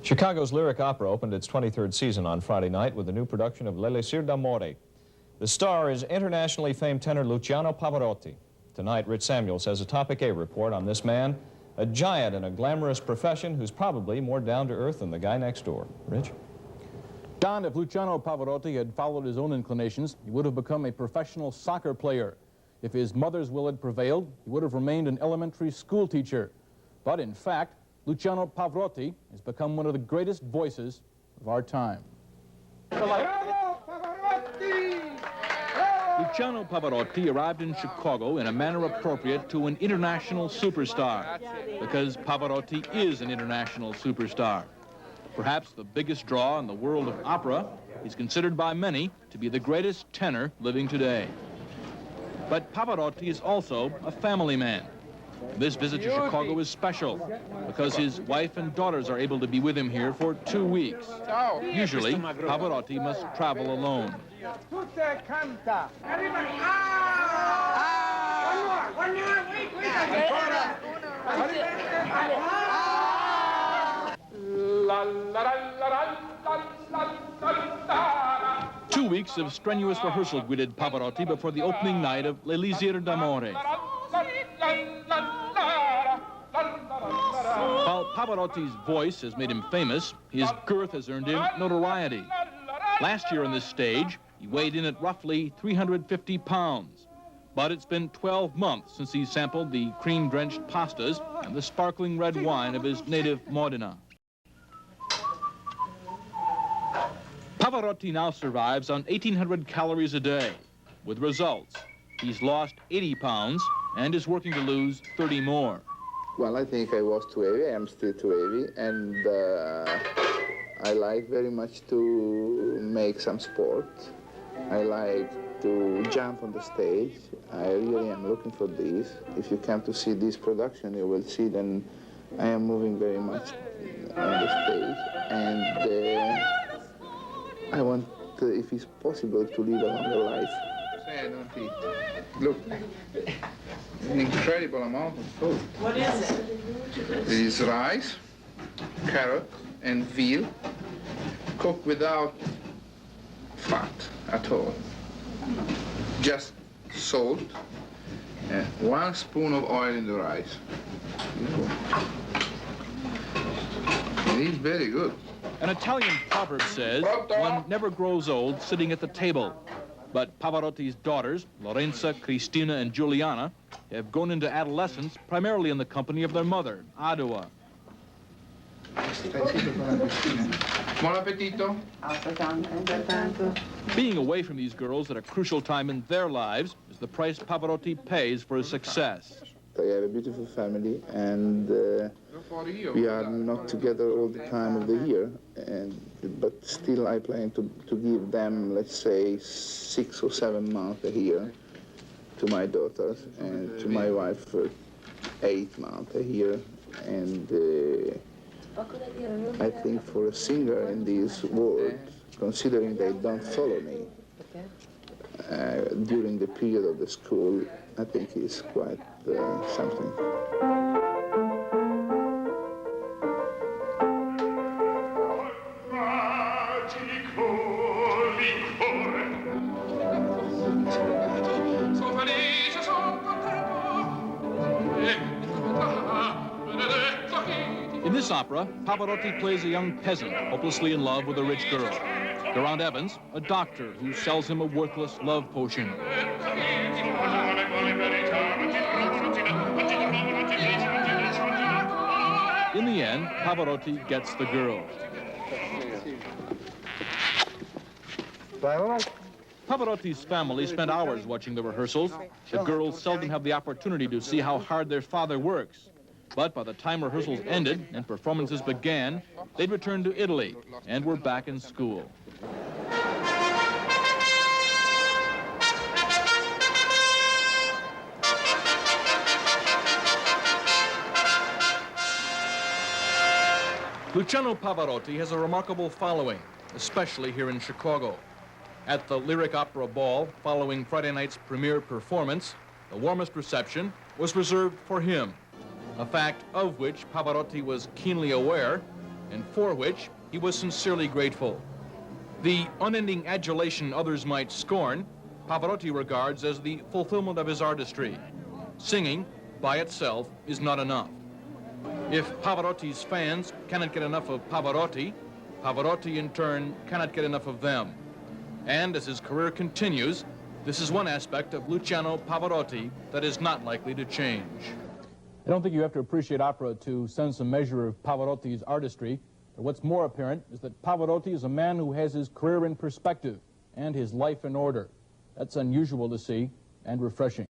Chicago's Lyric Opera opened its 23rd season on Friday night with a new production of L'Elixir d'Amore. The star is internationally famed tenor Luciano Pavarotti. Tonight, Rich Samuels has a Topic A report on this man, a giant in a glamorous profession who's probably more down-to-earth than the guy next door. Rich? Don, if Luciano Pavarotti had followed his own inclinations, he would have become a professional soccer player. If his mother's will had prevailed, he would have remained an elementary school teacher. But in fact, Luciano Pavarotti has become one of the greatest voices of our time. Bravo, Pavarotti! Bravo! Luciano Pavarotti arrived in Chicago in a manner appropriate to an international superstar, because Pavarotti is an international superstar. Perhaps the biggest draw in the world of opera, he's considered by many to be the greatest tenor living today. But Pavarotti is also a family man. This visit to Chicago is special because his wife and daughters are able to be with him here for 2 weeks. Usually, Pavarotti must travel alone. Two weeks of strenuous rehearsal greeted Pavarotti before the opening night of L'Elixir d'Amore. While Pavarotti's voice has made him famous, his girth has earned him notoriety. Last year on this stage, he weighed in at roughly 350 pounds. But it's been 12 months since he sampled the cream-drenched pastas and the sparkling red wine of his native Modena. Pavarotti now survives on 1,800 calories a day. With results, he's lost 80 pounds and is working to lose 30 more. Well, I think I was too heavy. I'm still too heavy, and I like very much to make some sport. I like to jump on the stage. I really am looking for this. If you come to see this production, you will see then I am moving very much on the stage, and I want, if it's possible, to live a longer life. Don't eat. Look, an incredible amount of food. What is it? There is rice, carrot, and veal, cooked without fat at all. Just salt and 1 spoon of oil in the rice. It is very good. An Italian proverb says, one never grows old sitting at the table. But Pavarotti's daughters, Lorenza, Cristina, and Giuliana, have grown into adolescence primarily in the company of their mother, Adua. Buon appetito. Being away from these girls at a crucial time in their lives is the price Pavarotti pays for his success. I have a beautiful family, and we are not together all the time of the year, but still I plan to give them, let's say, 6 or 7 months a year to my daughters, and to my wife for 8 months a year. And I think for a singer in this world, considering they don't follow me during the period of the school, I think it's quite something. In this opera, Pavarotti plays a young peasant hopelessly in love with a rich girl. Durand Evans, a doctor who sells him a worthless love potion. In the end, Pavarotti gets the girl. Pavarotti's family spent hours watching the rehearsals. The girls seldom have the opportunity to see how hard their father works. But by the time rehearsals ended and performances began, they'd returned to Italy and were back in school. Luciano Pavarotti has a remarkable following, especially here in Chicago. At the Lyric Opera Ball, following Friday night's premiere performance, the warmest reception was reserved for him, a fact of which Pavarotti was keenly aware and for which he was sincerely grateful. The unending adulation others might scorn, Pavarotti regards as the fulfillment of his artistry. Singing, by itself, is not enough. If Pavarotti's fans cannot get enough of Pavarotti, Pavarotti in turn cannot get enough of them. And as his career continues, this is one aspect of Luciano Pavarotti that is not likely to change. I don't think you have to appreciate opera to sense a measure of Pavarotti's artistry. But what's more apparent is that Pavarotti is a man who has his career in perspective and his life in order. That's unusual to see and refreshing.